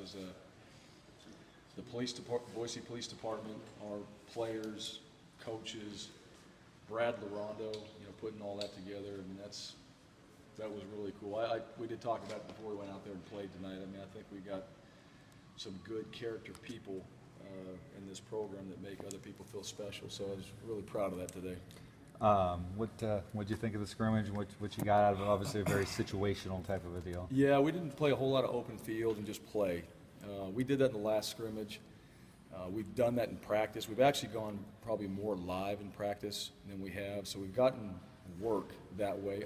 was the Boise Police Department, our players, coaches, Brad Larondo, putting all that together. I mean, that was really cool. We did talk about it before we went out there and played tonight. I mean, I think we got some good character people in this program that make other people feel special. So I was really proud of that today. What'd you think of the scrimmage and what you got out of it? Obviously a very situational type of a deal. Yeah, we didn't play a whole lot of open field and just play. We did that in the last scrimmage. We've done that in practice. We've actually gone probably more live in practice than we have, so we've gotten work that way.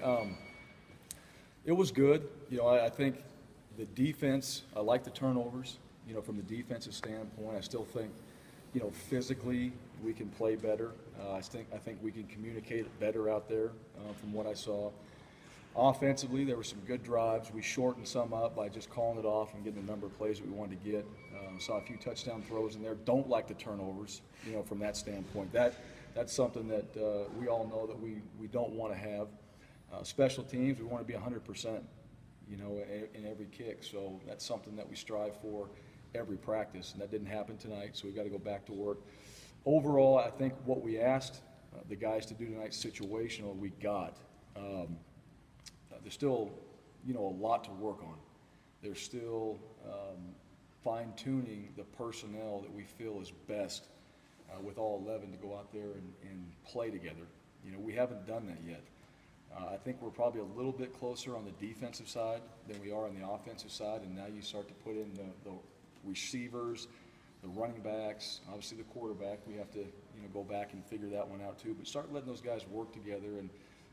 It was good. I think the defense, I like the turnovers, from the defensive standpoint. I still think, physically we can play better. I think we can communicate better out there from what I saw. Offensively, there were some good drives. We shortened some up by just calling it off and getting the number of plays that we wanted to get. Saw a few touchdown throws in there. Don't like the turnovers, from that standpoint. That's something that we all know that we don't want to have. Special teams, we want to be 100%, in every kick. So that's something that we strive for every practice, and that didn't happen tonight, so we've got to go back to work. Overall, I think what we asked the guys to do tonight, situational, we got. There's still, a lot to work on. There's still fine-tuning the personnel that we feel is best with all 11 to go out there and play together. We haven't done that yet. I think we're probably a little bit closer on the defensive side than we are on the offensive side, and now you start to put in the receivers, the running backs, obviously the quarterback. We have to, go back and figure that one out too. But start letting those guys work together, and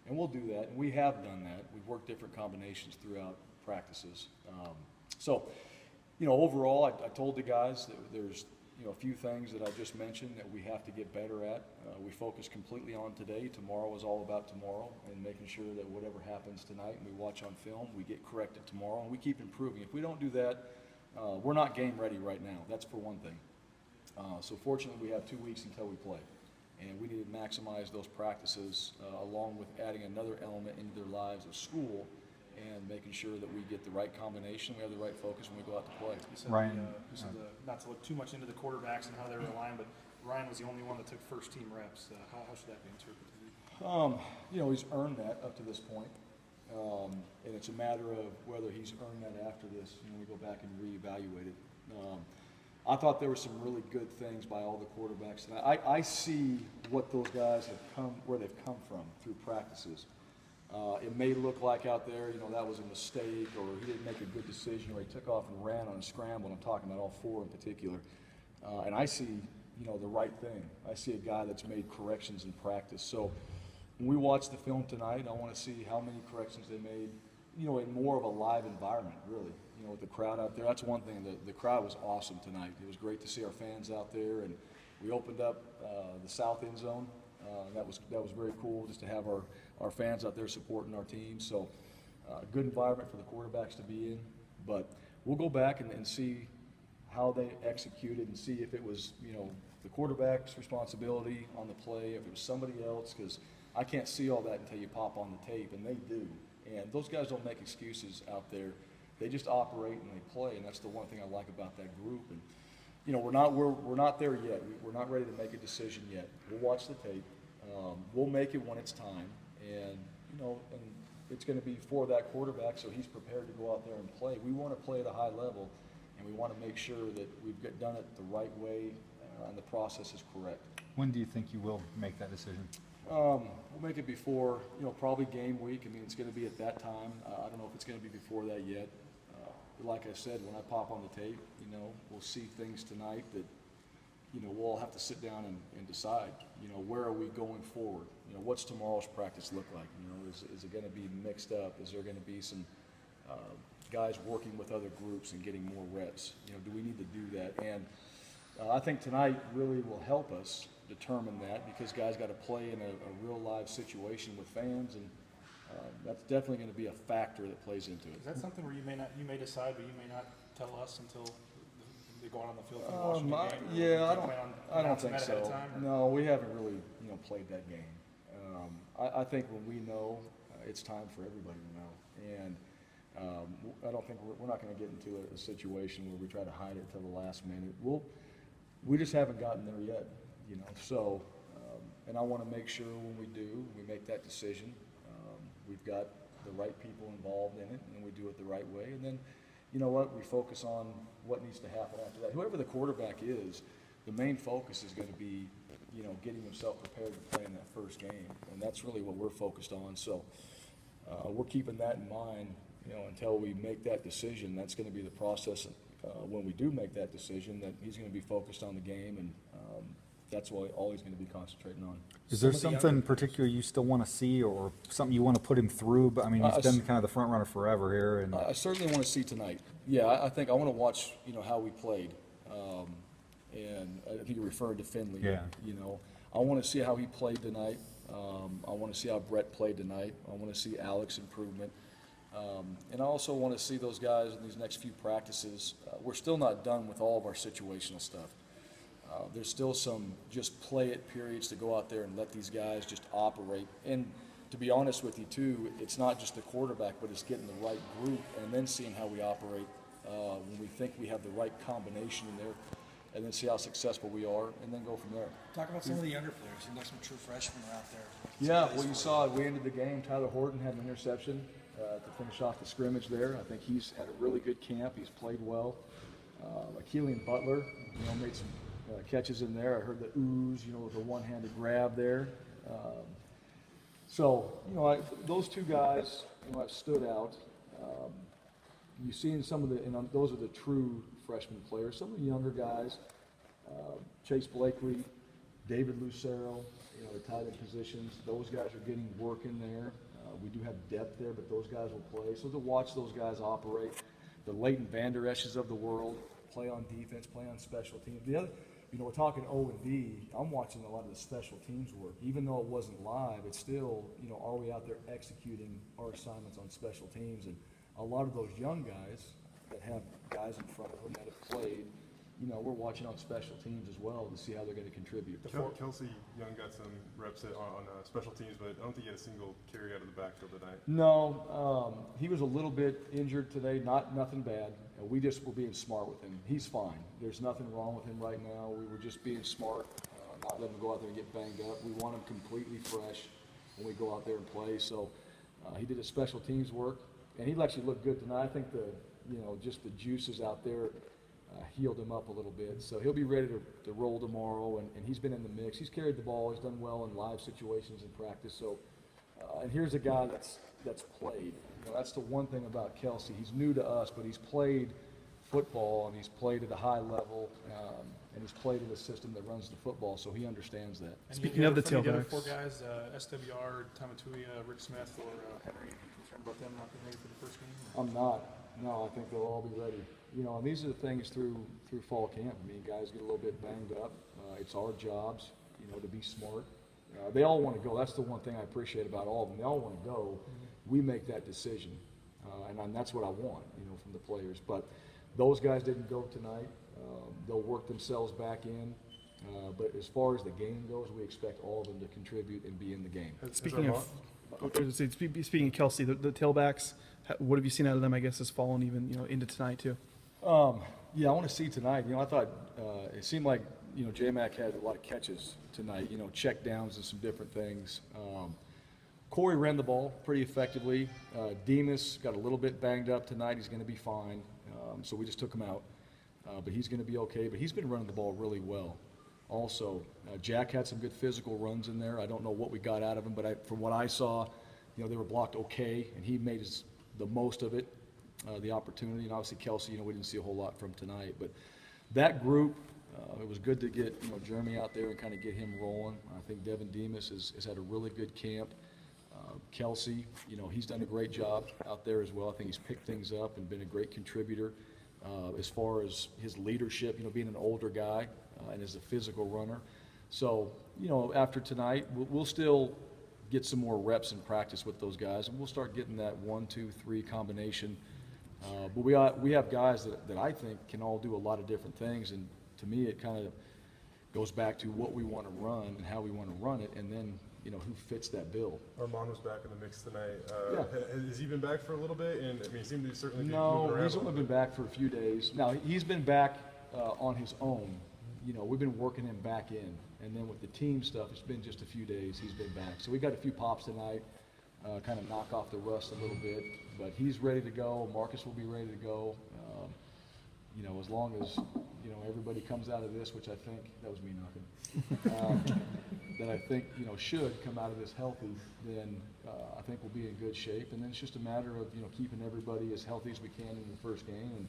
we'll do that. And we have done that. We've worked different combinations throughout practices. Overall, I told the guys that there's, a few things that I just mentioned that we have to get better at. We focus completely on today. Tomorrow is all about tomorrow and making sure that whatever happens tonight and we watch on film, we get corrected tomorrow, and we keep improving. If we don't do that, we're not game ready right now. That's for one thing. So fortunately, we have 2 weeks until we play, and we need to maximize those practices along with adding another element into their lives of school and making sure that we get the right combination, we have the right focus when we go out to play. Ryan, not to look too much into the quarterbacks and how they were aligned, but Ryan was the only one that took first-team reps. How should that be interpreted? He's earned that up to this point. And it's a matter of whether he's earned that after this, we go back and reevaluate it. I thought there were some really good things by all the quarterbacks. And I see what those guys where they've come from through practices. It may look like out there, that was a mistake, or he didn't make a good decision, or he took off and ran on a scramble. And I'm talking about all four in particular. And I see, the right thing. I see a guy that's made corrections in practice. So when we watch the film tonight, I want to see how many corrections they made, in more of a live environment, really, with the crowd out there. That's one thing. The crowd was awesome tonight. It was great to see our fans out there, and we opened up the south end zone. That was very cool just to have our fans out there supporting our team. So good environment for the quarterbacks to be in. But we'll go back and see how they executed and see if it was, the quarterback's responsibility on the play, if it was somebody else, because I can't see all that until you pop on the tape, and they do. And those guys don't make excuses out there. They just operate and they play, and that's the one thing I like about that group. And we're not there yet. We're not ready to make a decision yet. We'll watch the tape. We'll make it when it's time, and and it's going to be for that quarterback, so he's prepared to go out there and play. We want to play at a high level, and we want to make sure that we've done it the right way and the process is correct. When do you think you will make that decision? We'll make it before, probably game week. I mean, it's going to be at that time. I don't know if it's going to be before that yet. Like I said, when I pop on the tape, we'll see things tonight that, we'll all have to sit down and decide, where are we going forward? What's tomorrow's practice look like? Is it going to be mixed up? Is there going to be some guys working with other groups and getting more reps? Do we need to do that? And I think tonight really will help us determine that, because guys got to play in a real live situation with fans, and that's definitely going to be a factor that plays into it. Is that something where you may decide, but you may not tell us until they go out on the field for the Washington game? Yeah, I don't think so. No, we haven't really played that game. I think when we know, it's time for everybody to know. And I don't think we're not going to get into a situation where we try to hide it till the last minute. We just haven't gotten there yet, you know. So, and I want to make sure when we do, we make that decision. We've got the right people involved in it, and we do it the right way. And then, you know what, we focus on what needs to happen after that. Whoever the quarterback is, the main focus is going to be, you know, getting himself prepared to play in that first game, and that's really what we're focused on. So we're keeping that in mind, you know, until we make that decision. That's going to be the process. When we do make that decision, that he's going to be focused on the game, and that's all he's going to be concentrating on. Is there something particular you still want to see, or something you want to put him through? But I mean, he's been kind of the front runner forever here. And I certainly want to see tonight. Yeah, I think I want to watch, you know, how we played. And I think you referred to Finley. Yeah. You know, I want to see how he played tonight. I want to see how Brett played tonight. I want to see Alex improvement. And I also want to see those guys in these next few practices. We're still not done with all of our situational stuff. There's still some just play it periods to go out there and let these guys just operate. And to be honest with you too, it's not just the quarterback, but it's getting the right group and then seeing how we operate when we think we have the right combination in there, and then see how successful we are, and then go from there. Talk about some of the younger players. Seems like some true freshmen are out there. Yeah, well, you saw we ended the game. Tyler Horton had an interception to finish off the scrimmage there. I think he's had a really good camp. He's played well. Keelan Butler, you know, made some catches in there. I heard the ooze, you know, with a one-handed grab there. So, you know, those two guys, you know, have stood out. You've seen some of the, and those are the true freshman players. Some of the younger guys, Chase Blakely, David Lucero, you know, the tight end positions. Those guys are getting work in there. We do have depth there, but those guys will play. So to watch those guys operate, the Leighton Vander Esch's of the world, play on defense, play on special teams. The other, you know, we're talking O&D. I'm watching a lot of the special teams work. Even though it wasn't live, it's still, you know, are we out there executing our assignments on special teams? And a lot of those young guys that have guys in front of them that have played, you know, we're watching on special teams as well to see how they're going to contribute. Kelsey Young got some reps on special teams, but I don't think he had a single carry out of the backfield tonight. No, he was a little bit injured today, nothing bad. We just were being smart with him. He's fine. There's nothing wrong with him right now. We were just being smart, not letting him go out there and get banged up. We want him completely fresh when we go out there and play. So he did his special teams work, and he actually looked good tonight. I think just the juices out there healed him up a little bit. So he'll be ready to roll tomorrow, and he's been in the mix. He's carried the ball. He's done well in live situations in practice. So, and here's a guy that's played. You know, that's the one thing about Kelsey. He's new to us, but he's played football, and he's played at a high level, and he's played in a system that runs the football, so he understands that. And Speaking of the other tailbacks, four guys, SWR, Tamatuia, Rick Smith, or Henry, concerned about them not being ready for the first game? I'm not. No, I think they'll all be ready. You know, and these are the things through fall camp. I mean, guys get a little bit banged up. It's our jobs, you know, to be smart. They all want to go. That's the one thing I appreciate about all of them. They all want to go. We make that decision, and that's what I want, you know, from the players. But those guys didn't go tonight. They'll work themselves back in. But as far as the game goes, we expect all of them to contribute and be in the game. speaking of Kelsey, the tailbacks, what have you seen out of them? I guess this fall and even into tonight too. Yeah, I want to see tonight. You know, I thought it seemed like J-Mac had a lot of catches tonight. You know, check downs and some different things. Corey ran the ball pretty effectively. Demas got a little bit banged up tonight. He's going to be fine, so we just took him out. But he's going to be okay. But he's been running the ball really well. Also, Jack had some good physical runs in there. I don't know what we got out of him, but from what I saw, they were blocked okay, and he made the most of it, the opportunity. And obviously Kelsey, we didn't see a whole lot from tonight. But that group, it was good to get Jeremy out there and kind of get him rolling. I think Devin Demas has had a really good camp. Kelsey, he's done a great job out there as well. I think he's picked things up and been a great contributor as far as his leadership, being an older guy and as a physical runner. So, after tonight, we'll still get some more reps in practice with those guys, and we'll start getting that 1, 2, 3 combination. But we have guys that I think can all do a lot of different things, and to me it kind of goes back to what we want to run and how we want to run it, and then who fits that bill. Armand was back in the mix tonight. Yeah. Has he been back for a little bit? And I mean, he seemed to certainly be moving No, around. he's only been back for a few days. Now, he's been back on his own. We've been working him back in. And then with the team stuff, it's been just a few days he's been back. So we got a few pops tonight, kind of knock off the rust a little bit. But he's ready to go. Marcus will be ready to go. As long as, everybody comes out of this, which I think, that was me knocking, that I think, should come out of this healthy, then I think we'll be in good shape. And then it's just a matter of, keeping everybody as healthy as we can in the first game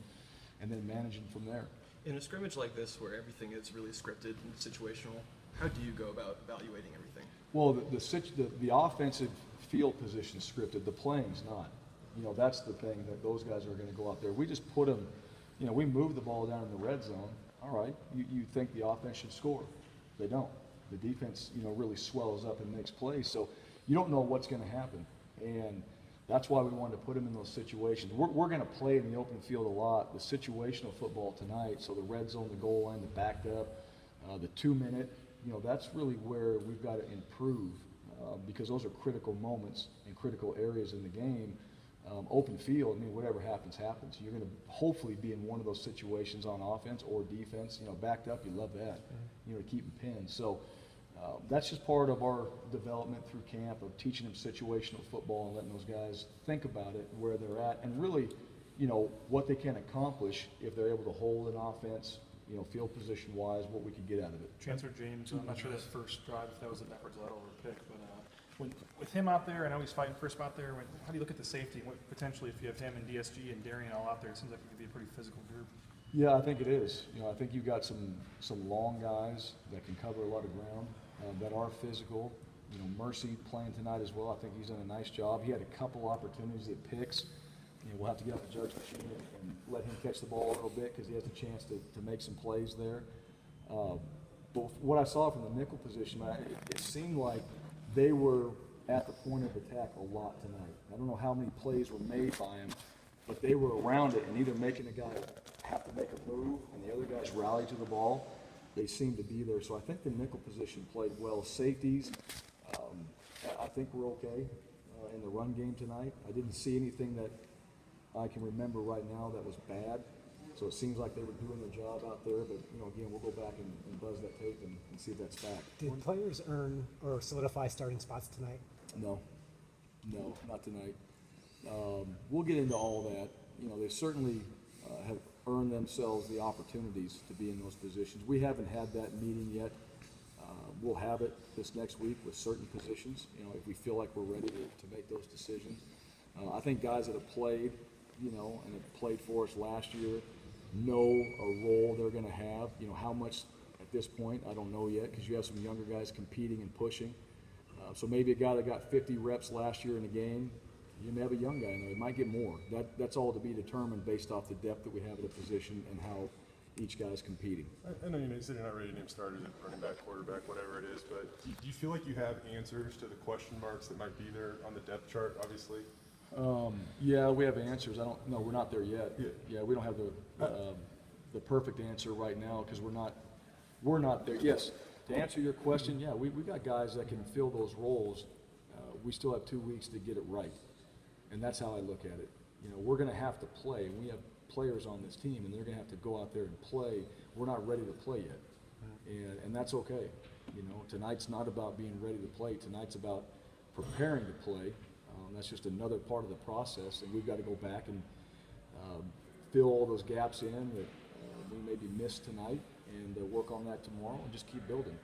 and then managing from there. In a scrimmage like this, where everything is really scripted and situational, how do you go about evaluating everything? Well, the offensive field position scripted, the playing's not. That's the thing that those guys are going to go out there. We just put them, we move the ball down in the red zone. All right, you think the offense should score. They don't. The defense, really swells up and makes plays. So you don't know what's going to happen. And that's why we wanted to put them in those situations. We're going to play in the open field a lot, the situational football tonight. So the red zone, the goal line, the backed up, the 2-minute, that's really where we've got to improve because those are critical moments and critical areas in the game. Open field, whatever happens, happens. You're going to hopefully be in one of those situations on offense or defense. Backed up, you love that, to keep them pinned. So that's just part of our development through camp of teaching them situational football and letting those guys think about it, where they're at, and really, what they can accomplish if they're able to hold an offense, field position-wise, what we could get out of it. Transfer James, I'm not sure that first drive, if that was an effort to let over a pick, but with him out there, I know he's fighting for a spot there. How do you look at the safety? What potentially, if you have him and DSG and Darian all out there, it seems like it could be a pretty physical group. Yeah, I think it is. I think you've got some long guys that can cover a lot of ground that are physical. Mercy playing tonight as well. I think he's done a nice job. He had a couple opportunities at picks. We'll have to get off the judge machine and let him catch the ball a little bit because he has a chance to make some plays there. But what I saw from the nickel position, it seemed like they were at the point of attack a lot tonight. I don't know how many plays were made by him, but they were around it and either making a guy have to make a move and the other guys rally to the ball. They seemed to be there. So I think the nickel position played well. Safeties, I think we're okay in the run game tonight. I didn't see anything that I can remember right now that was bad. So it seems like they were doing their job out there, but again, we'll go back and buzz that tape and see if that's fact. Did players earn or solidify starting spots tonight? No, not tonight. We'll get into all that. They certainly have earned themselves the opportunities to be in those positions. We haven't had that meeting yet. We'll have it this next week with certain positions, if we feel like we're ready to make those decisions. I think guys that have played, and have played for us last year, know a role they're going to have. How much at this point, I don't know yet, because you have some younger guys competing and pushing. So maybe a guy that got 50 reps last year in a game, you may have a young guy in there. He might get more. That's all to be determined based off the depth that we have at a position and how each guy's competing. I know you said you're not ready to name starters at running back, quarterback, whatever it is, but do you feel like you have answers to the question marks that might be there on the depth chart, obviously? Yeah, we have answers. No, we're not there yet. Yeah, we don't have the perfect answer right now because we're not there. Yes, to answer your question, yeah, we got guys that can fill those roles. We still have 2 weeks to get it right, and that's how I look at it. We're going to have to play, and we have players on this team, and they're going to have to go out there and play. We're not ready to play yet, and that's okay. Tonight's not about being ready to play. Tonight's about preparing to play. That's just another part of the process, and we've got to go back and fill all those gaps in that we maybe missed tonight and work on that tomorrow and just keep building.